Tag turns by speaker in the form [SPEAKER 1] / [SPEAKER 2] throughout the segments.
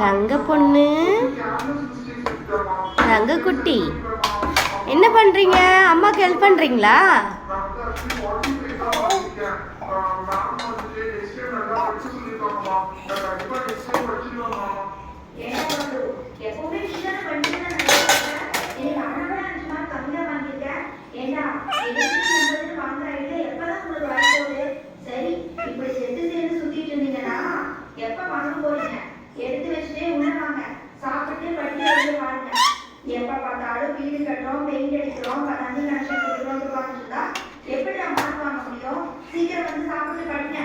[SPEAKER 1] தங்க பொண்ணு, தங்க குட்டி, என்ன பண்றீங்க? அம்மாக்கு ஹெல்ப் பண்றீங்களா?
[SPEAKER 2] எப்ப பார்த்தாலும் வீடு கட்டுறோம், பெயிண்ட் அடிக்கிறோம், தண்ணி கனெக்ஷன் கொடுக்குறோம் இருந்தா எப்படி நான் மார்க் வாங்க முடியும்? சீக்கிரம் வந்து சாப்பிட்டு படிங்க.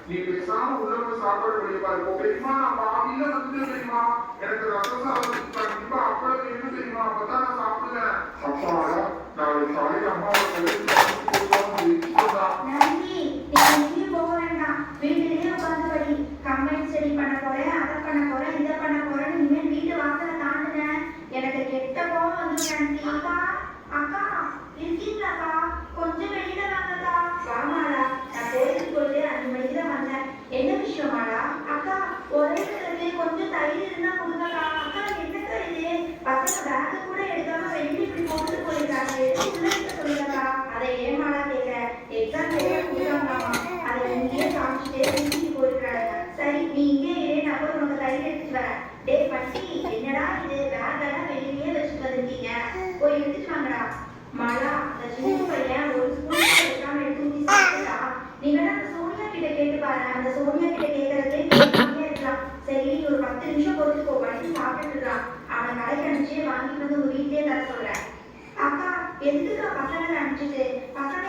[SPEAKER 2] நீ பேசாம உள்ள சாப்பாடு வெளியே பாருங்க தெரியுமா? நான் பாவியில வந்து தெரியுமா எனக்கு ரசம் சாதம் கண்டிப்பா அப்பளம் வேணும் தெரியுமா? அப்பதான் நான் சாப்பிடுவேன். அப்பாடா நாளைக்கு காலையில் அம்மாவோட எனக்கு கெட்ட கோவம் வந்து அக்கா அக்கா இருக்கீங்களாக்கா? கொஞ்சம் வெளியில வாங்கக்கா. வாமாடா, நான் கோயிலுக்கு போயிட்டு 5 மணிக்கு தான் வந்தேன். என்ன விஷயமாடா? அக்கா ஒரே இடத்துல கொஞ்சம் தயிர் இருந்தா கொடுங்கக்கா. அக்கா என்னக்கா இது? பசங்க பேக் கூட எடுக்காம வெளியே இப்படி போட்டு போயிருக்காங்க. சொல்லுங்கக்கா. அதை ஏமாடா கேட்க? எக்ஸாம் கொடுத்தாங்களாமா. அதை இங்கேயே காமிச்சுட்டே வீட்டுக்கு போயிருக்காங்க. சரி நீ இங்கே இதே நம்பர் உனக்கு தயிர் எடுத்துட்டு வரேன். டே பட்டி, என்னடா இது? பேக் எல்லாம் வெளியே வச்சுட்டு வந்திருக்கீங்க, போய் எடுத்துட்டு வாங்கடா. மழா, அந்த சின்ன பையன் ஒரு ஸ்கூல் எடுக்காம எடுத்து ஊத்தி சாப்பிட்டா. நீங்க அந்த சோனியா கிட்ட கேட்டு பாருங்க. அந்த சோனியா கிட்ட கேட்கறதே இருக்கலாம். சரி ஒரு 10 நிமிஷம் பொறுத்துக்கோ, படிச்சு சாப்பிட்டு இருக்கான். அவனை கடைக்கு அனுப்பிச்சு வாங்கிட்டு வந்து உங்க வீட்லயே தர சொல்றேன். அக்கா எதுக்குக்கா பசங்களை அனுப்பிச்சுட்டு? பசங்க